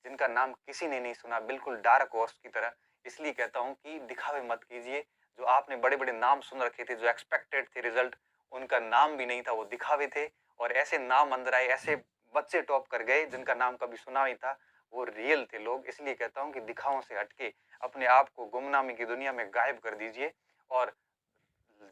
जिनका नाम किसी ने नहीं सुना, बिल्कुल डार्क हॉर्स की तरह। इसलिए कहता हूँ कि दिखावे मत कीजिए। जो आपने बड़े-बड़े नाम सुन रखे थे, जो एक्सपेक्टेड थे रिजल्ट, उनका नाम भी नहीं था, वो दिखावे थे। और ऐसे नाम अंदर आए, ऐसे बच्चे टॉप कर गए जिनका नाम कभी सुना नहीं था, वो रियल थे लोग। इसलिए कहता हूँ कि दिखावों से हटके अपने आप को गुमनामी की दुनिया में गायब कर दीजिए। और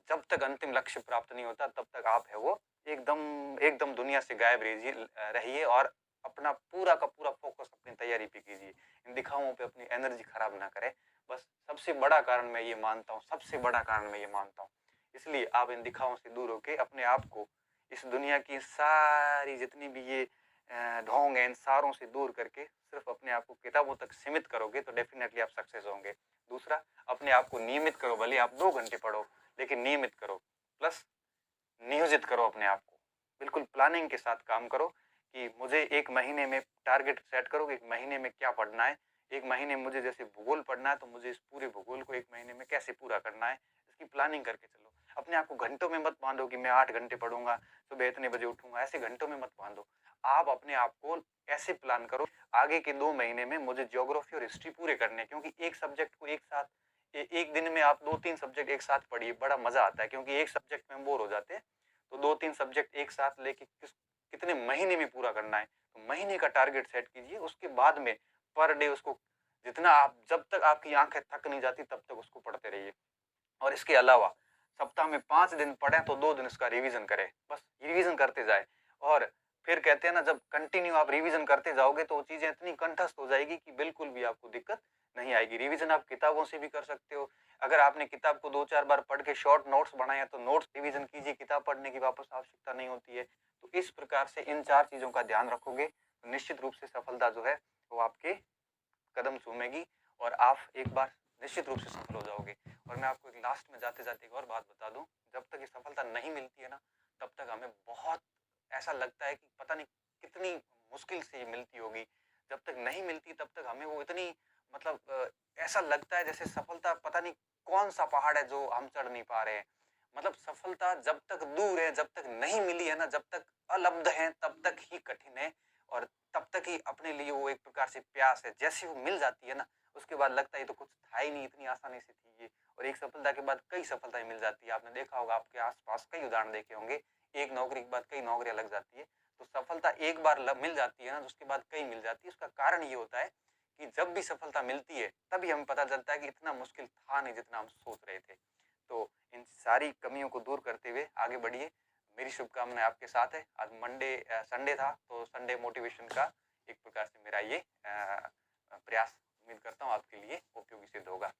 जब तक अंतिम लक्ष्य प्राप्त नहीं होता तब तक आप है वो एकदम एकदम दुनिया से गायब रहिए और अपना पूरा का पूरा फोकस अपनी तैयारी पे कीजिए। इन दिखावों पे अपनी एनर्जी खराब ना करें। बस सबसे बड़ा कारण मैं ये मानता हूँ, सबसे बड़ा कारण मैं ये मानता हूँ। इसलिए आप इन दिखावों से दूर होके अपने आप को इस दुनिया की सारी जितनी भी ये ढोंग है, इन सारों से दूर करके सिर्फ अपने आप को किताबों तक सीमित करोगे तो डेफिनेटली आप सक्सेस होंगे। दूसरा, अपने आप को नियमित करो, भले आप 2 घंटे पढ़ो, लेकिन नियमित करो। प्लस नियोजित करो अपने आप को, बिल्कुल प्लानिंग के साथ काम करो कि मुझे 1 महीने में टारगेट सेट करो कि 1 महीने में क्या पढ़ना है। 1 महीने में मुझे जैसे भूगोल पढ़ना है तो मुझे इस पूरे भूगोल को 1 महीने में कैसे पूरा करना है, इसकी प्लानिंग करके चलो। अपने आप को घंटों में मत बांधो कि मैं 8 घंटे पढ़ूंगा, सुबह इतने बजे उठूंगा, ऐसे घंटों में मत बांधो। आप अपने आप को ऐसे प्लान करो, आगे के 2 महीने में मुझे ज्योग्राफी और हिस्ट्री पूरे करने हैं, क्योंकि एक सब्जेक्ट को एक साथ एक दिन में आप 2-3 सब्जेक्ट एक साथ पढ़िए, बड़ा मजा आता है, क्योंकि एक सब्जेक्ट में हम बोर हो जाते हैं। तो 2-3 सब्जेक्ट एक साथ लेके कितने महीने में पूरा करना है, तो महीने का टारगेट सेट कीजिए। उसके बाद में पर डे उसको जितना आप, जब तक आपकी आंखें थक नहीं जाती तब तक उसको पढ़ते रहिए। और इसके अलावा सप्ताह में 5 दिन पढ़ें तो 2 दिन उसका रिवीजन करें, बस रिवीजन करते जाए। और फिर कहते हैं ना, जब कंटिन्यू आप रिवीजन करते जाओगे तो वो चीजें इतनी कंठस्थ हो जाएगी कि बिल्कुल भी आपको दिक्कत नहीं आएगी। रिवीजन आप किताबों से भी कर सकते हो। अगर आपने किताब को 2-4 बार पढ़ के शॉर्ट नोट्स बनाए हैं तो नोट्स रिवीजन कीजिए, किताब पढ़ने की वापस आवश्यकता नहीं होती है। तो इस प्रकार से इन 4 चीजों का ध्यान रखोगे तो निश्चित रूप से सफलता जो है वो आपके कदम चूमेगी और आप एक बार निश्चित रूप से सफल हो जाओगे। और मैं आपको एक लास्ट में जाते-जाते एक और बात बता दूं, जब तक ये सफलता नहीं मिलती है ना, तब तक हमें बहुत ऐसा लगता है कि पता नहीं कितनी मुश्किल से ये मिलती होगी। जब तक नहीं मिलती तब तक हमें वो इतनी मतलब ऐसा लगता है जैसे सफलता पता नहीं कौन-सा पहाड़ है जो हम चढ़ नहीं पा रहे हैं। मतलब सफलता जब तक दूर है, जब तक नहीं मिली है ना, जब तक अलब्ध है, तब तक ही कठिन है। और तब तक ही अपने लिए वो एक प्रकार से प्यास है। जैसे वो मिल जाती है ना, उसके बाद लगता है ये तो कुछ था ही नहीं, इतनी आसानी से थी ये। और एक सफलता के बाद कई सफलताएं मिल जाती है। आपने देखा होगा, आपके आस-पास कई उदाहरण देखे होंगे। एक नौकरी के बाद कई नौकरियां लग जाती है। तो सफलता एक बार मिल जाती है ना, तो उसके बाद कई मिल जाती है। उसका कारण ये होता है कि जब भी सफलता मिलती है तभी हमें पता चलता है कि इतना मुश्किल था नहीं जितना हम सोच रहे थे। तो इन सारी कमियों को दूर करते हुए आगे बढ़िए। मेरी शुभकामनाएं आपके साथ है। आज संडे था तो संडे मोटिवेशन का एक प्रकार से मेरा ये प्रयास उम्मीद करता हूँ आपके लिए उपयोगी सिद्ध होगा।